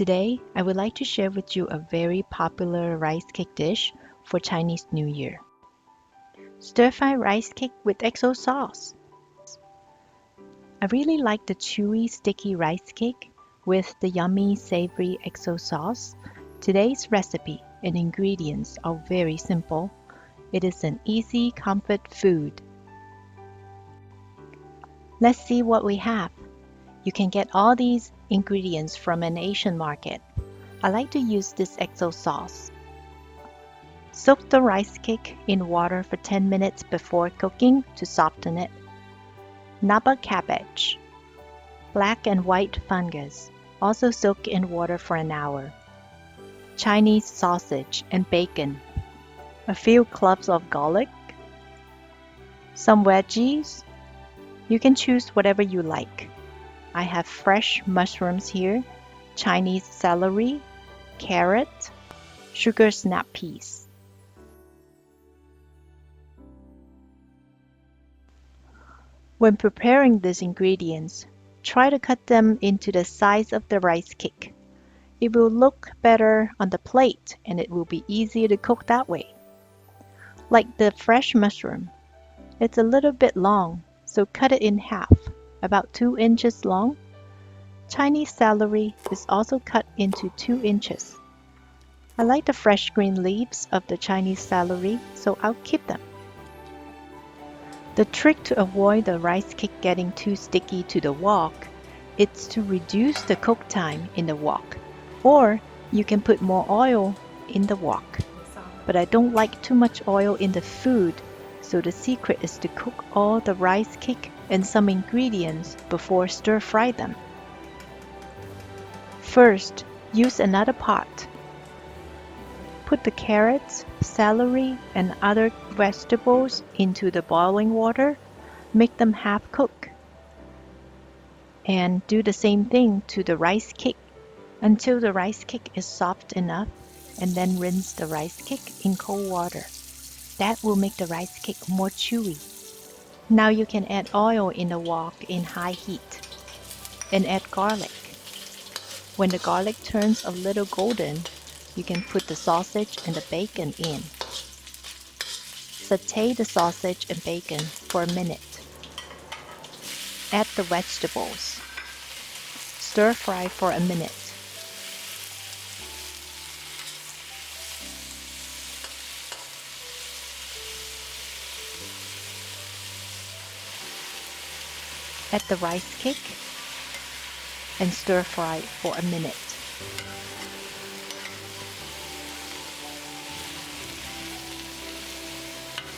Today, I would like to share with you a very popular rice cake dish for Chinese New Year. Stir-fry rice cake with XO sauce. I really like the chewy, sticky rice cake with the yummy, savory XO sauce. Today's recipe and ingredients are very simple. It is an easy comfort food. Let's see what we have. You can get all these ingredients from an Asian market. I like to use this XO sauce. Soak the rice cake in water for 10 minutes before cooking to soften it. Naba cabbage. Black and white fungus. Also soak in water for an hour. Chinese sausage and bacon. A few cloves of garlic. Some veggies. You can choose whatever you like. I have fresh mushrooms here, Chinese celery, carrot, sugar snap peas. When preparing these ingredients, try to cut them into the size of the rice cake. It will look better on the plate and it will be easier to cook that way. Like the fresh mushroom, it's a little bit long, so cut it in half. About 2 inches long. Chinese celery is also cut into 2 inches. I like the fresh green leaves of the Chinese celery, so I'll keep them. The trick to avoid the rice cake getting too sticky to the wok is to reduce the cook time in the wok, or you can put more oil in the wok. But I don't like too much oil in the food, so the secret is to cook all the rice cake and some ingredients before stir-fry them. First, use another pot. Put the carrots, celery, and other vegetables into the boiling water. Make them half cook. And do the same thing to the rice cake until the rice cake is soft enough, and then rinse the rice cake in cold water. That will make the rice cake more chewy. Now you can add oil in the wok in high heat and add garlic. When the garlic turns a little golden, you can put the sausage and the bacon in. Sauté the sausage and bacon for a minute. Add the vegetables. Stir fry for a minute. Add the rice cake and stir fry for a minute.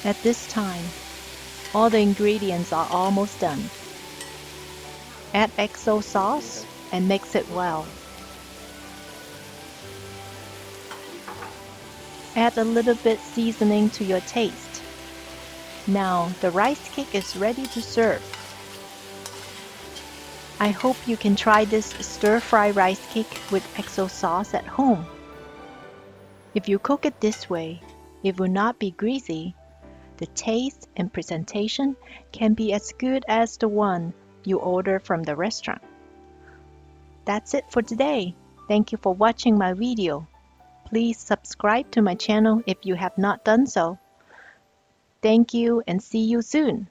At this time, all the ingredients are almost done. Add XO sauce and mix it well. Add a little bit seasoning to your taste. Now the rice cake is ready to serve. I hope you can try this stir-fry rice cake with XO sauce at home. If you cook it this way, it will not be greasy. The taste and presentation can be as good as the one you order from the restaurant. That's it for today. Thank you for watching my video. Please subscribe to my channel if you have not done so. Thank you and see you soon.